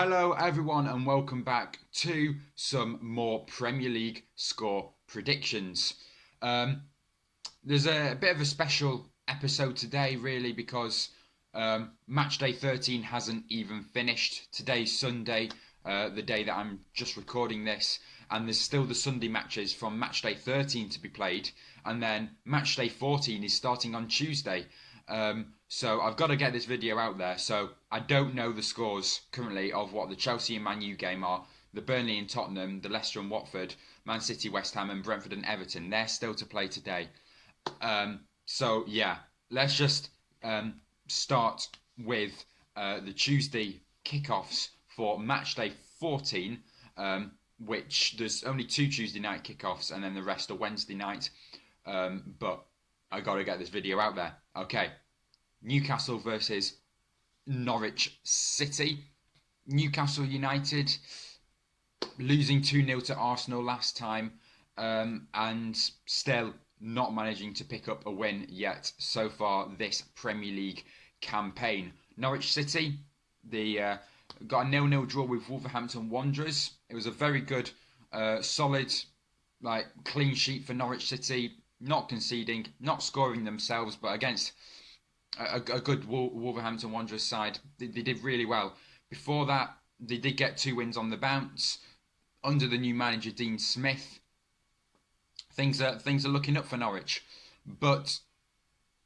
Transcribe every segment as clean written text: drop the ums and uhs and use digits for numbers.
Hello, everyone, and welcome back to some more Premier League score predictions. Um, there's a bit of a special episode today, really, because match day 13 hasn't even finished. Today's Sunday, the day that I'm just recording this, and there's still the Sunday matches from match day 13 to be played, and then match day 14 is starting on Tuesday. So I've got to get this video out there. So I don't know the scores currently of what the Chelsea and Man U game are, the Burnley and Tottenham, the Leicester and Watford, Man City, West Ham, and Brentford and Everton. They're still to play today. So yeah, let's just start with the Tuesday kickoffs for match day 14, which there's only two Tuesday night kickoffs and then the rest are Wednesday night. But I got to get this video out there. Okay, Newcastle versus Norwich City. Newcastle United losing 2-0 to Arsenal last time, and still not managing to pick up a win yet so far this Premier League campaign. Norwich City, they got a 0-0 draw with Wolverhampton Wanderers. It was a very good, solid, clean sheet for Norwich City, not conceding, not scoring themselves, but against a good Wolverhampton Wanderers side, they did really well. Before that, they did get 2 wins on the bounce under the new manager Dean Smith. Things are looking up for Norwich, but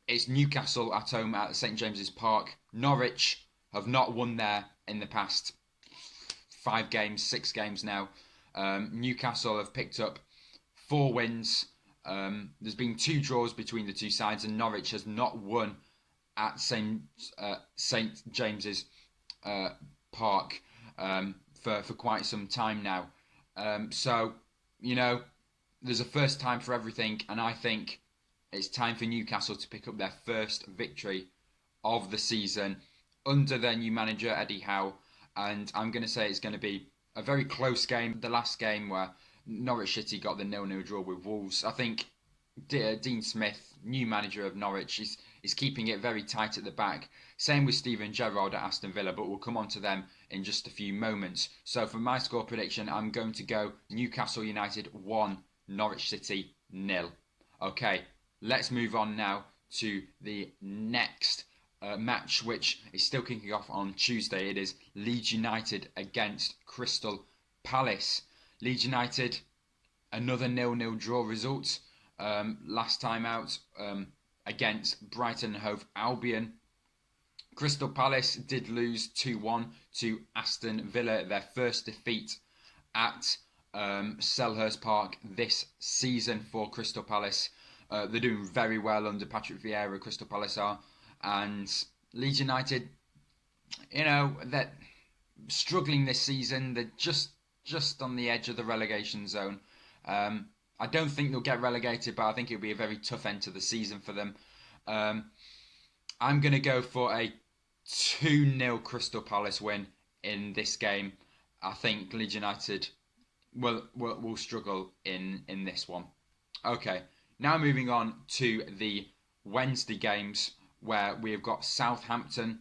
it's Newcastle at home at St James's Park. Norwich have not won there in the past 5 games, 6 games now. Newcastle have picked up 4 wins. There's been 2 draws between the two sides, and Norwich has not won at St James's Park for quite some time now. So, there's a first time for everything, and I think it's time for Newcastle to pick up their first victory of the season under their new manager, Eddie Howe. And I'm going to say it's going to be a very close game. The last game where Norwich City got the 0-0 draw with Wolves. I think Dean Smith, new manager of Norwich, is keeping it very tight at the back. Same with Steven Gerrard at Aston Villa, but we'll come on to them in just a few moments. So for my score prediction, I'm going to go Newcastle United 1, Norwich City 0. Okay, let's move on now to the next match, which is still kicking off on Tuesday. It is Leeds United against Crystal Palace. Leeds United, another 0-0 draw result. Last time out against Brighton and Hove Albion. Crystal Palace did lose 2-1 to Aston Villa, their first defeat at Selhurst Park this season for Crystal Palace. They're doing very well under Patrick Vieira, Crystal Palace are. And Leeds United, they're struggling this season. They're just on the edge of the relegation zone. I don't think they'll get relegated, but I think it'll be a very tough end to the season for them. I'm going to go for a 2-0 Crystal Palace win in this game. I think Leeds United will struggle in this one. Okay, now moving on to the Wednesday games, where we have got Southampton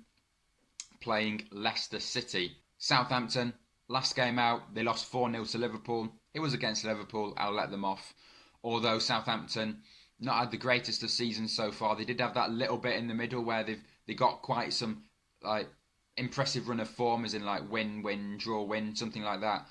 playing Leicester City. Southampton, last game out, they lost 4-0 to Liverpool. It was against Liverpool, I'll let them off. Although Southampton not had the greatest of seasons so far. They did have that little bit in the middle where they got quite some impressive run of form, as in win, draw, win, something like that.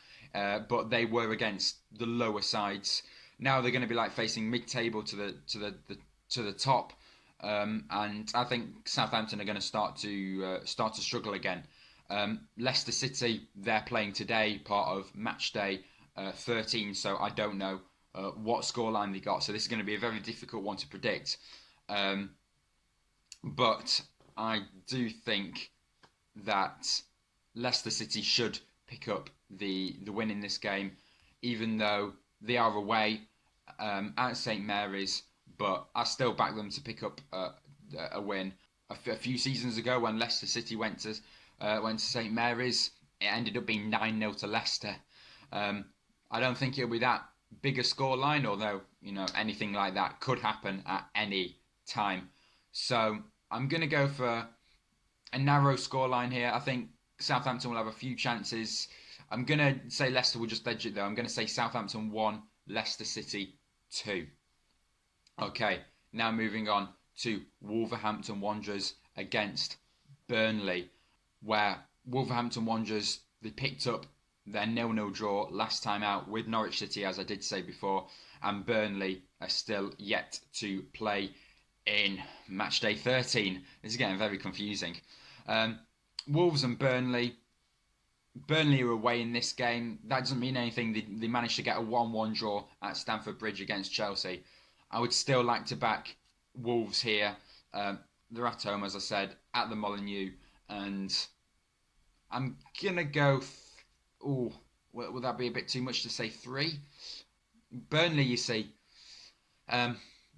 But they were against the lower sides. Now they're going to be facing mid-table to the top. And I think Southampton are going to start to struggle again. Leicester City, they're playing today, part of match day 13, so I don't know what scoreline they got. So this is going to be a very difficult one to predict. But I do think that Leicester City should pick up the win in this game, even though they are away at St Mary's. But I still back them to pick up a win. A few seasons ago, when Leicester City went to St Mary's, it ended up being 9-0 to Leicester. I don't think it'll be that big a scoreline, although anything like that could happen at any time. So I'm going to go for a narrow scoreline here. I think Southampton will have a few chances. I'm going to say Leicester will just edge it though. I'm going to say Southampton 1, Leicester City 2. Okay, now moving on to Wolverhampton Wanderers against Burnley, where Wolverhampton Wanderers, they picked up their 0-0 draw last time out with Norwich City, as I did say before, and Burnley are still yet to play in match day 13. This is getting very confusing. Wolves and Burnley. Burnley are away in this game. That doesn't mean anything. They managed to get a 1-1 draw at Stamford Bridge against Chelsea. I would still like to back Wolves here. They're at home, as I said, at the Molineux. And I'm going to go... will that be a bit too much to say 3? Burnley, you see,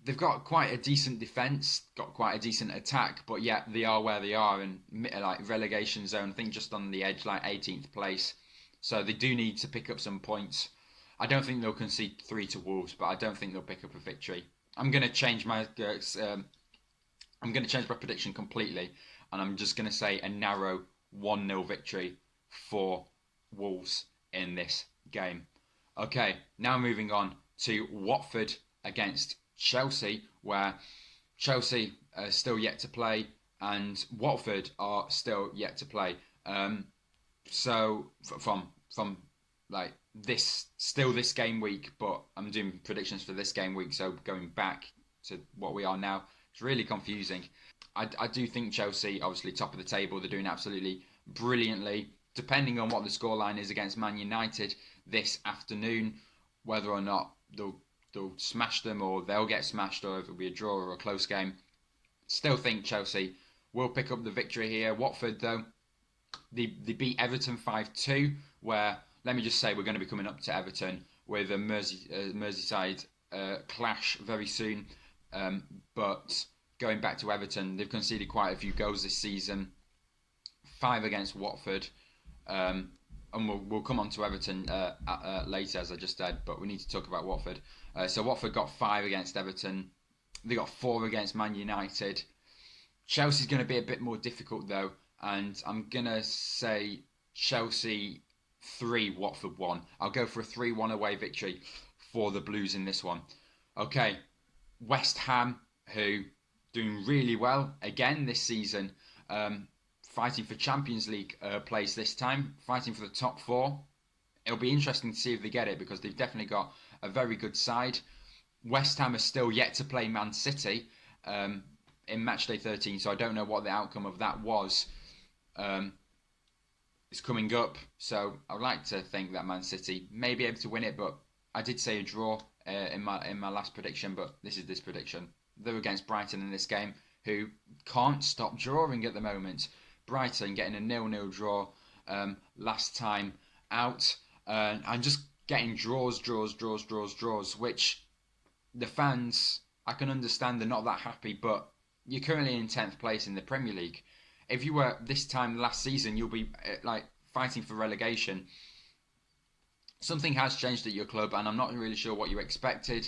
they've got quite a decent defence, got quite a decent attack, but yet they are where they are in like relegation zone. I think just on the edge, like 18th place. So they do need to pick up some points. I don't think they'll concede 3 to Wolves, but I don't think they'll pick up a victory. I'm going to change my prediction completely, and I'm just going to say a narrow 1-0 victory for Wolves in this game. Okay, now moving on to Watford against Chelsea, where Chelsea are still yet to play and Watford are still yet to play. So from like this game week, but I'm doing predictions for this game week. So going back to what we are now, it's really confusing. I do think Chelsea, obviously top of the table, they're doing absolutely brilliantly. Depending on what the scoreline is against Man United this afternoon, whether or not they'll smash them or they'll get smashed, or if it'll be a draw or a close game. Still think Chelsea will pick up the victory here. Watford, though, they beat Everton 5-2, where, let me just say, we're going to be coming up to Everton with a Merseyside clash very soon. But going back to Everton, they've conceded quite a few goals this season. 5 against Watford. And we'll come on to Everton later, as I just said, but we need to talk about Watford. So Watford got 5 against Everton. They got 4 against Man United. Chelsea's going to be a bit more difficult, though, and I'm going to say Chelsea 3, Watford 1. I'll go for a 3-1 away victory for the Blues in this one. Okay, West Ham, who doing really well again this season, fighting for Champions League place this time, fighting for the top 4. It'll be interesting to see if they get it, because they've definitely got a very good side. West Ham are still yet to play Man City in matchday 13, so I don't know what the outcome of that was. It's coming up, so I would like to think that Man City may be able to win it, but I did say a draw in my last prediction, but this is this prediction. They're against Brighton in this game, who can't stop drawing at the moment. Brighton getting a 0-0 draw last time out, and just getting draws, which the fans, I can understand they're not that happy, but you're currently in 10th place in the Premier League. If you were this time last season, you'll be like fighting for relegation. Something has changed at your club, and I'm not really sure what you expected.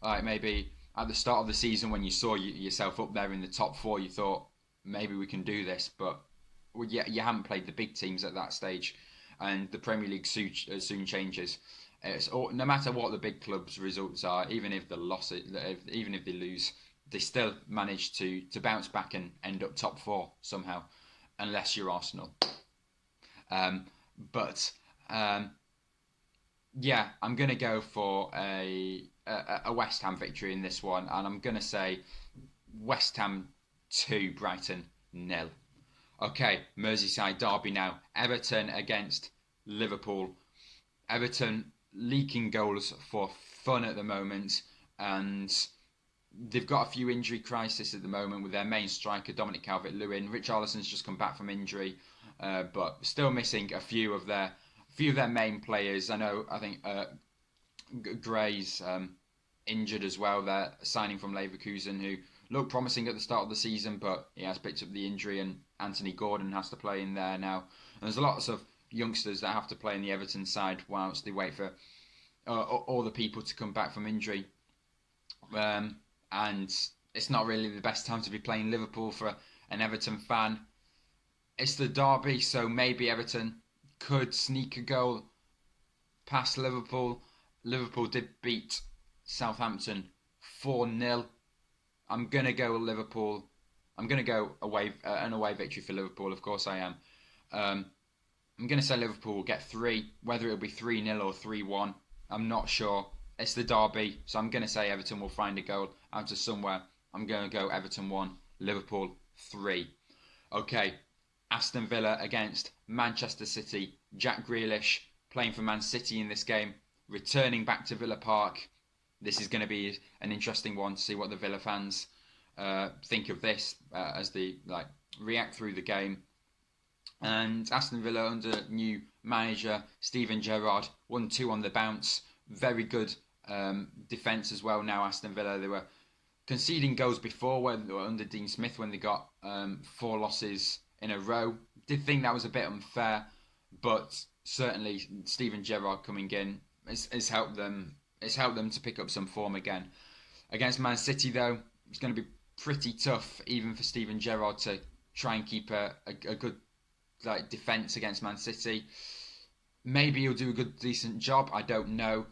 Like maybe at the start of the season, when you saw yourself up there in the top 4, you thought maybe we can do this, but you haven't played the big teams at that stage, and the Premier League soon changes. No matter what the big clubs' results are, even if they lose, they still manage to bounce back and end up top 4 somehow, unless you're Arsenal. Yeah, I'm going to go for a West Ham victory in this one, and I'm going to say West Ham 2, Brighton 0. Okay, Merseyside derby now. Everton against Liverpool. Everton leaking goals for fun at the moment, and they've got a few injury crises at the moment with their main striker Dominic Calvert-Lewin. Richarlison's just come back from injury, but still missing a few of their main players. I think Gray's injured as well. They're signing from Leverkusen, who looked promising at the start of the season, but he has picked up the injury, and Anthony Gordon has to play in there now. And there's lots of youngsters that have to play in the Everton side whilst they wait for all the people to come back from injury. And it's not really the best time to be playing Liverpool for an Everton fan. It's the derby, so maybe Everton could sneak a goal past Liverpool. Liverpool did beat Southampton 4-0. I'm going to go Liverpool. I'm going to go an away victory for Liverpool, of course I am. Um, I'm going to say Liverpool will get 3, whether it'll be 3-0 or 3-1. I'm not sure. It's the derby, so I'm going to say Everton will find a goal out of somewhere. I'm going to go Everton 1, Liverpool 3. Okay, Aston Villa against Manchester City. Jack Grealish playing for Man City in this game, returning back to Villa Park. This is going to be an interesting one to see what the Villa fans think of this as they react through the game. And Aston Villa under new manager Steven Gerrard 1-2 on the bounce. Very good defence as well now. Aston Villa, they were conceding goals before when they were under Dean Smith when they got 4 losses in a row. Did think that was a bit unfair, but certainly Steven Gerrard coming in has helped them. It's helped them to pick up some form again. Against Man City, though, it's going to be pretty tough, even for Steven Gerrard to try and keep a good defence against Man City. Maybe he'll do a good, decent job. I don't know.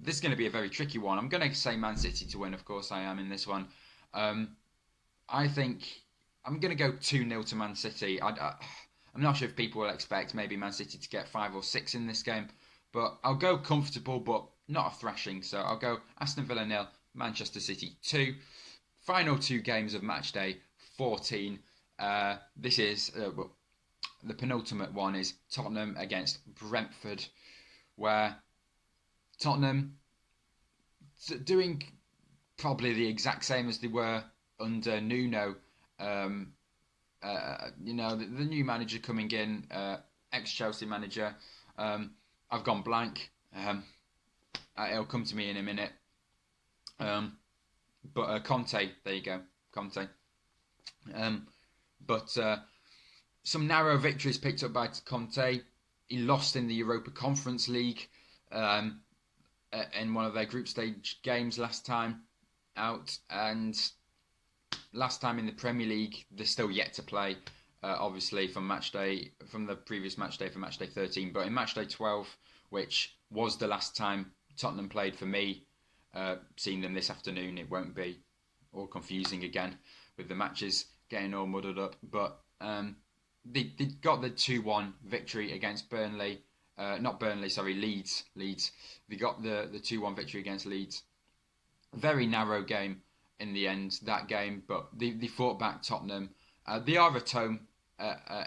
This is going to be a very tricky one. I'm going to say Man City to win, of course I am in this one. I think I'm going to go 2-0 to Man City. I'm not sure if people will expect maybe Man City to get 5 or 6 in this game, but I'll go comfortable, but not a thrashing. So I'll go Aston Villa 0, Manchester City 2. Final 2 games of match day 14. This is the penultimate one is Tottenham against Brentford, where Tottenham doing probably the exact same as they were under Nuno. The new manager coming in, ex-Chelsea manager. I've gone blank. It'll come to me in a minute. But Conte, there you go, Conte. But some narrow victories picked up by Conte. He lost in the Europa Conference League in one of their group stage games last time out, and last time in the Premier League they're still yet to play. Obviously from the previous match day for match day 13, but in match day 12, which was the last time Tottenham played for me, seeing them this afternoon, it won't be all confusing again with the matches getting all muddled up. But they got the 2-1 victory against Burnley. Leeds. They got the 2-1 victory against Leeds. Very narrow game in the end, that game, but they fought back Tottenham. They are at home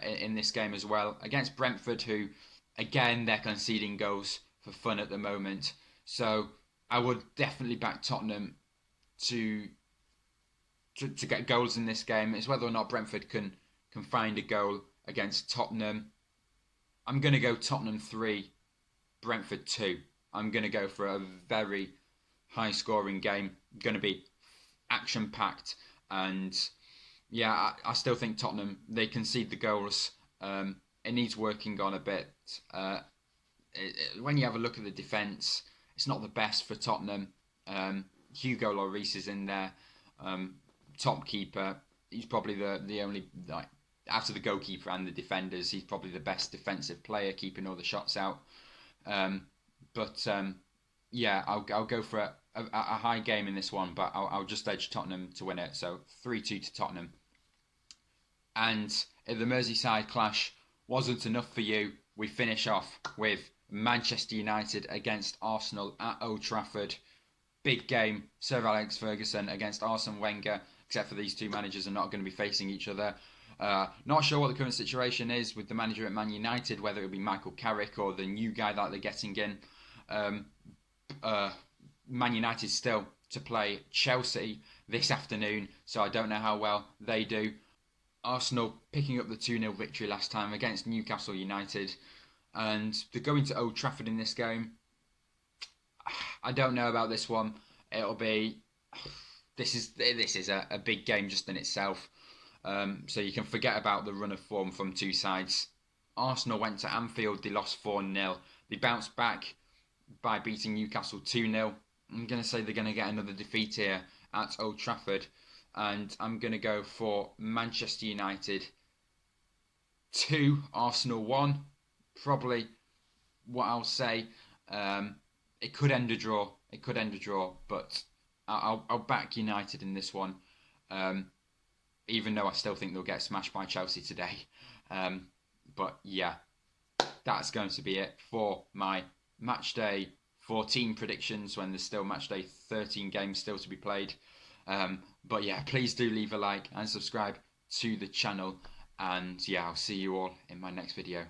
in this game as well against Brentford, who, again, they're conceding goals for fun at the moment. So I would definitely back Tottenham to get goals in this game. It's whether or not Brentford can find a goal against Tottenham. I'm going to go Tottenham 3, Brentford 2. I'm going to go for a very high-scoring game. Going to be action-packed. And, yeah, I still think Tottenham, they concede the goals. It needs working on a bit. When you have a look at the defence, it's not the best for Tottenham. Hugo Lloris is in there. Top keeper. He's probably the only... after the goalkeeper and the defenders, he's probably the best defensive player, keeping all the shots out. I'll go for a high game in this one, but I'll just edge Tottenham to win it. So 3-2 to Tottenham. And if the Merseyside clash wasn't enough for you, we finish off with Manchester United against Arsenal at Old Trafford. Big game. Sir Alex Ferguson against Arsene Wenger, except for these two managers are not going to be facing each other. Not sure what the current situation is with the manager at Man United, whether it'll be Michael Carrick or the new guy that they're getting in. Man United still to play Chelsea this afternoon, so I don't know how well they do. Arsenal picking up the 2-0 victory last time against Newcastle United, and they're going to Old Trafford in this game. I don't know about this one. This is a big game just in itself. So you can forget about the run of form from two sides. Arsenal went to Anfield, they lost 4-0. They bounced back by beating Newcastle 2-0. I'm going to say they're going to get another defeat here at Old Trafford. And I'm going to go for Manchester United 2, Arsenal 1. Probably what I'll say. Um, it could end a draw. It could end a draw, but I'll back United in this one. Um, even though I still think they'll get smashed by Chelsea today. Um, but yeah, that's going to be it for my match day 14 predictions when there's still match day 13 games still to be played. But yeah, please do leave a like and subscribe to the channel. And yeah, I'll see you all in my next video.